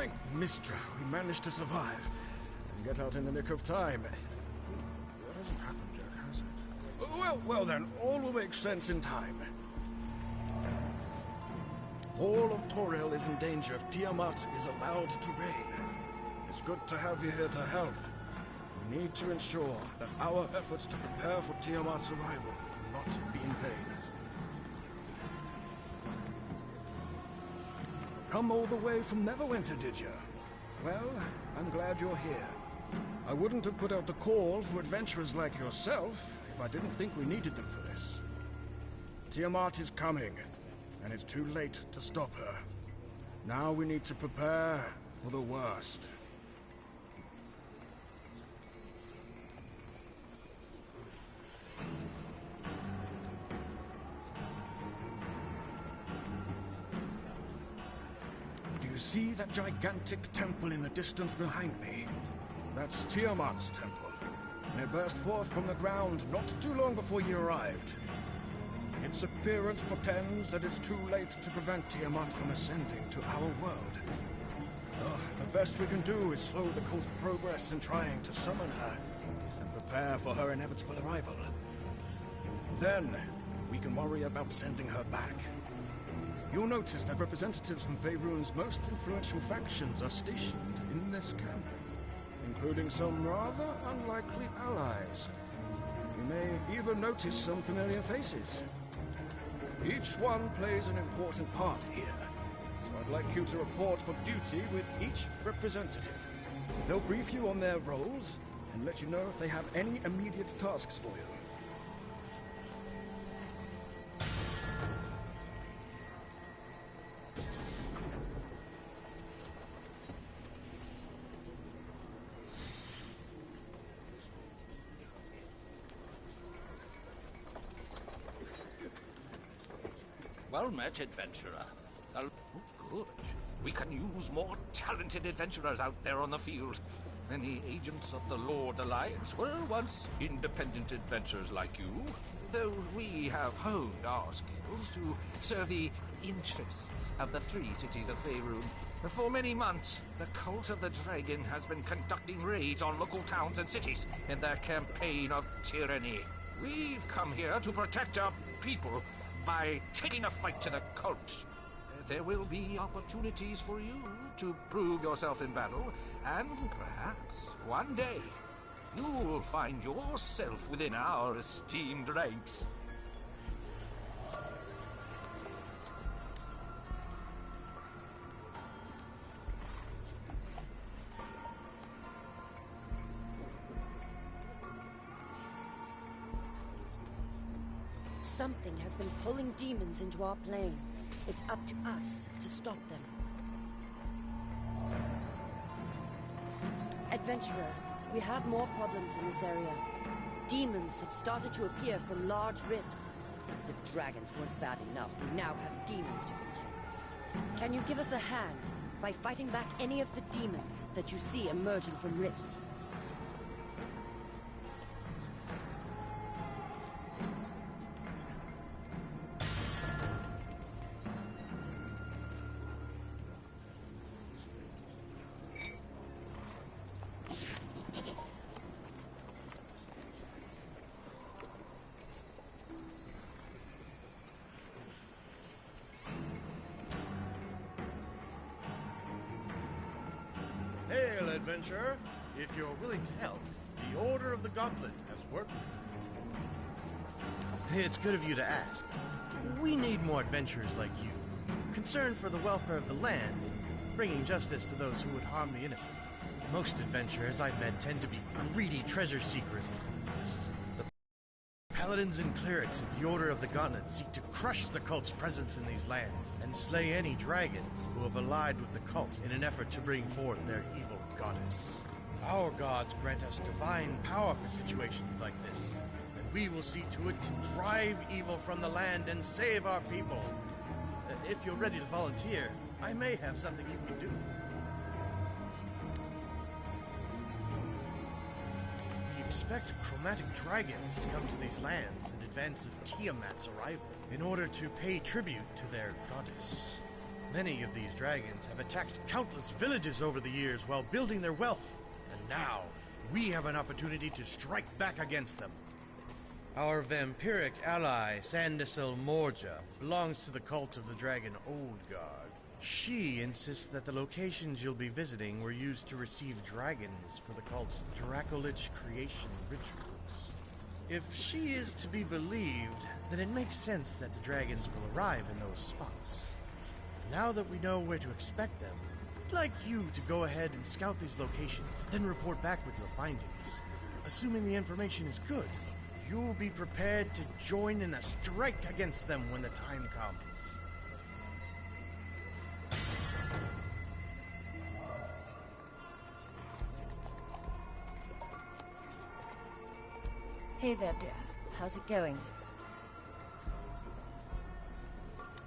Thank Mistra, we managed to survive and get out in the nick of time. That hasn't happened yet, has it? Well then, all will make sense in time. All of Toril is in danger if Tiamat is allowed to reign. It's good to have you here to help. We need to ensure that our efforts to prepare for Tiamat's arrival will not be in vain. Come all the way from Neverwinter, did you? Well, I'm glad you're here. I wouldn't have put out the call for adventurers like yourself if I didn't think we needed them for this. Tiamat is coming, and it's too late to stop her. Now we need to prepare for the worst. Do you see that gigantic temple in the distance behind me? That's Tiamat's temple, and it burst forth from the ground not too long before you arrived. Its appearance portends that it's too late to prevent Tiamat from ascending to our world. The best we can do is slow the cult's progress in trying to summon her and prepare for her inevitable arrival. Then, we can worry about sending her back. You'll notice that representatives from Faerun's most influential factions are stationed in this camp, including some rather unlikely allies. You may even notice some familiar faces. Each one plays an important part here, so I'd like you to report for duty with each representative. They'll brief you on their roles and let you know if they have any immediate tasks for you. Well met, adventurer. Oh, good. We can use more talented adventurers out there on the field. Many agents of the Lord Alliance were once independent adventurers like you, though we have honed our skills to serve the interests of the three cities of Faerun. For many months, the Cult of the Dragon has been conducting raids on local towns and cities in their campaign of tyranny. We've come here to protect our people by taking a fight to the cult. There will be opportunities for you to prove yourself in battle, and perhaps one day you'll find yourself within our esteemed ranks. Something has been pulling demons into our plane. It's up to us to stop them. Adventurer, we have more problems in this area. Demons have started to appear from large rifts. As if dragons weren't bad enough, we now have demons to contend. Can you give us a hand by fighting back any of the demons that you see emerging from rifts? Hail, adventurer! If you're willing to help, the Order of the Gauntlet has worked for you. It's good of you to ask. We need more adventurers like you, concerned for the welfare of the land and bringing justice to those who would harm the innocent. Most adventurers I've met tend to be greedy treasure seekers. The paladins and clerics of the Order of the Gauntlet seek to crush the cult's presence in these lands and slay any dragons who have allied with the cult in an effort to bring forth their evil goddess. Our gods grant us divine power for situations like this, and we will see to it to drive evil from the land and save our people. If you're ready to volunteer, I may have something you can do. We expect chromatic dragons to come to these lands in advance of Tiamat's arrival in order to pay tribute to their goddess. Many of these dragons have attacked countless villages over the years while building their wealth, and now we have an opportunity to strike back against them. Our vampiric ally, Sandicil Morja, belongs to the cult of the dragon Old Guard. She insists that the locations you'll be visiting were used to receive dragons for the cult's Dracolich creation rituals. If she is to be believed, then it makes sense that the dragons will arrive in those spots. Now that we know where to expect them, we'd like you to go ahead and scout these locations, then report back with your findings. Assuming the information is good, you'll be prepared to join in a strike against them when the time comes. Hey there, dear. How's it going?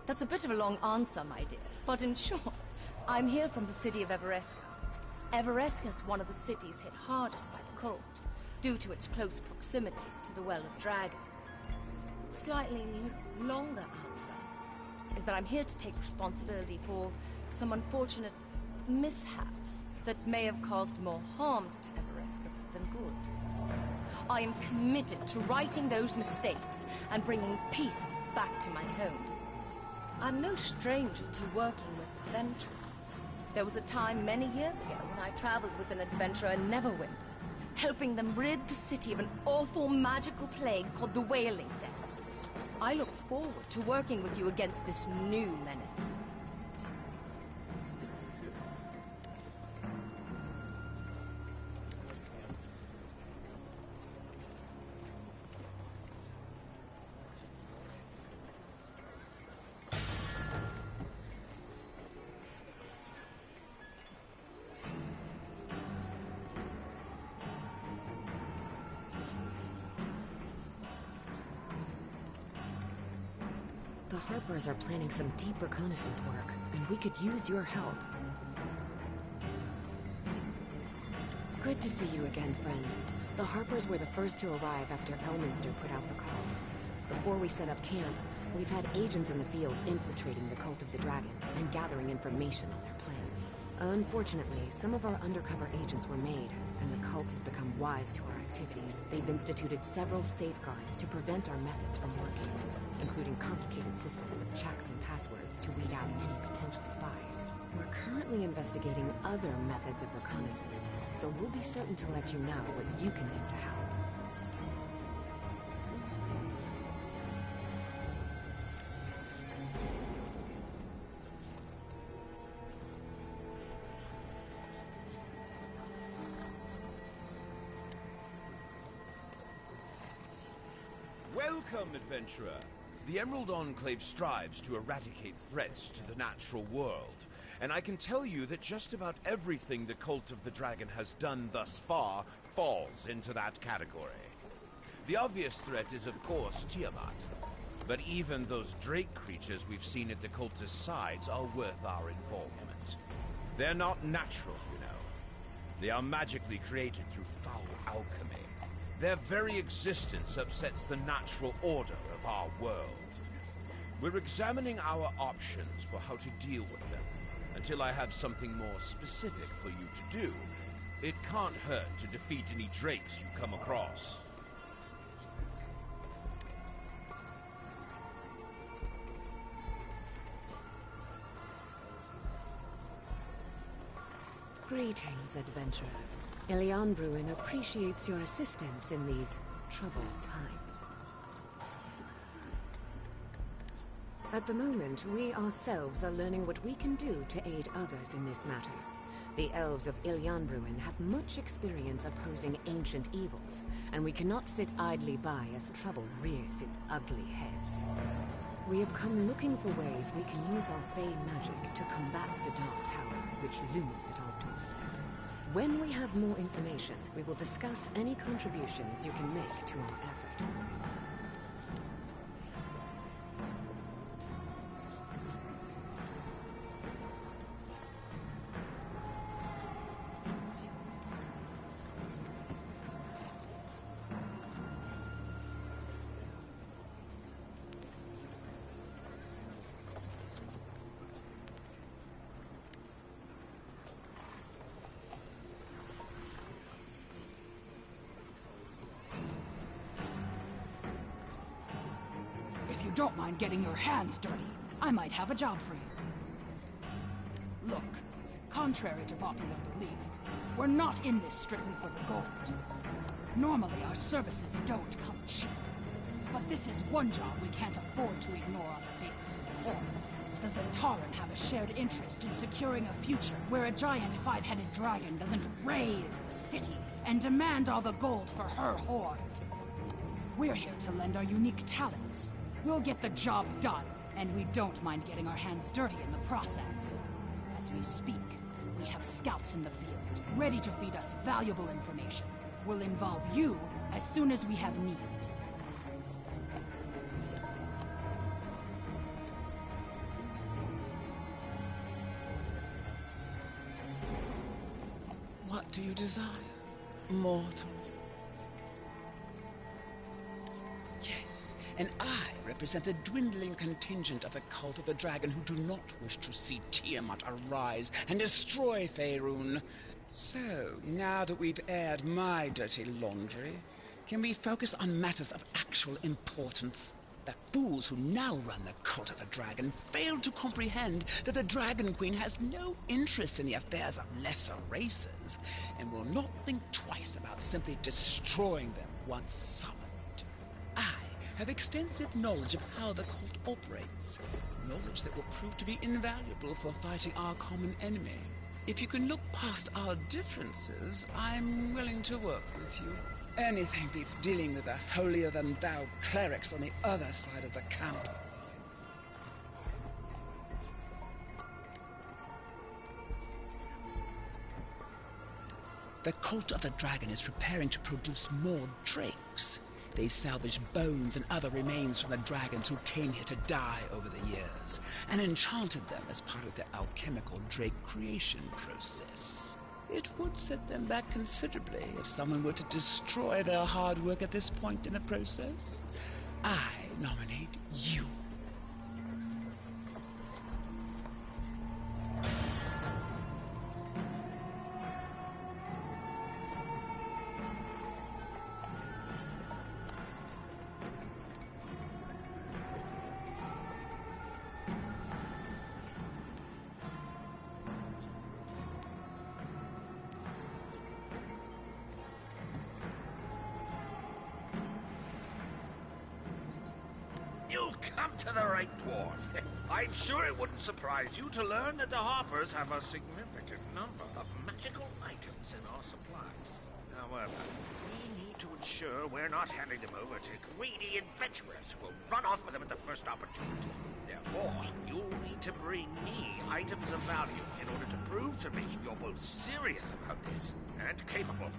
That's a bit of a long answer, my dear. But in short, I'm here from the city of Everesca. Everesca's one of the cities hit hardest by the cult, due to its close proximity to the Well of Dragons. A slightly longer answer is that I'm here to take responsibility for some unfortunate mishaps that may have caused more harm to Everesca than good. I am committed to righting those mistakes and bringing peace back to my home. I'm no stranger to working with adventurers. There was a time many years ago when I traveled with an adventurer, Neverwinter, helping them rid the city of an awful magical plague called the Wailing Death. I look forward to working with you against this new menace. The Harpers are planning some deep reconnaissance work, and we could use your help. Good to see you again, friend. The Harpers were the first to arrive after Elminster put out the call. Before we set up camp, we've had agents in the field infiltrating the Cult of the Dragon and gathering information on their plans. Unfortunately, some of our undercover agents were made, and the cult has become wise to our activities. They've instituted several safeguards to prevent our methods from working, including complicated systems of checks and passwords to weed out any potential spies. We're currently investigating other methods of reconnaissance, so we'll be certain to let you know what you can do to help. Welcome, adventurer. The Emerald Enclave strives to eradicate threats to the natural world, and I can tell you that just about everything the Cult of the Dragon has done thus far falls into that category. The obvious threat is, of course, Tiamat, but even those drake creatures we've seen at the cultist sides are worth our involvement. They're not natural, you know. They are magically created through foul alchemy. Their very existence upsets the natural order of our world. We're examining our options for how to deal with them. Until I have something more specific for you to do, it can't hurt to defeat any drakes you come across. Greetings, adventurer. Ilian Bruin appreciates your assistance in these troubled times. At the moment, we ourselves are learning what we can do to aid others in this matter. The elves of Ilian Bruin have much experience opposing ancient evils, and we cannot sit idly by as trouble rears its ugly heads. We have come looking for ways we can use our Fey magic to combat the dark power which looms at our doorstep. When we have more information, we will discuss any contributions you can make to our effort. don't mind getting your hands dirty, I might have a job for you. Look, contrary to popular belief, we're not in this strictly for the gold. Normally, our services don't come cheap. But this is one job we can't afford to ignore on the basis of horror. The Zentaran have a shared interest in securing a future where a giant five-headed dragon doesn't raze the cities and demand all the gold for her hoard. We're here to lend our unique talents. We'll get the job done, and we don't mind getting our hands dirty in the process. As we speak, we have scouts in the field, ready to feed us valuable information. We'll involve you as soon as we have need. What do you desire, mortal? Yes, and I represent the dwindling contingent of the Cult of the Dragon who do not wish to see Tiamat arise and destroy Faerun. So, now that we've aired my dirty laundry, can we focus on matters of actual importance? The fools who now run the Cult of the Dragon fail to comprehend that the Dragon Queen has no interest in the affairs of lesser races, and will not think twice about simply destroying them once summoned. I have extensive knowledge of how the cult operates, knowledge that will prove to be invaluable for fighting our common enemy. If you can look past our differences, I'm willing to work with you. Anything beats dealing with the holier-than-thou clerics on the other side of the camp. The Cult of the Dragon is preparing to produce more drakes. They salvaged bones and other remains from the dragons who came here to die over the years, and enchanted them as part of their alchemical drake creation process. It would set them back considerably if someone were to destroy their hard work at this point in the process. I nominate you. You've come to the right dwarf. I'm sure it wouldn't surprise you to learn that the Harpers have a significant number of magical items in our supplies. However, we need to ensure we're not handing them over to greedy adventurers who will run off with them at the first opportunity. Therefore, you'll need to bring me items of value in order to prove to me you're both serious about this and capable.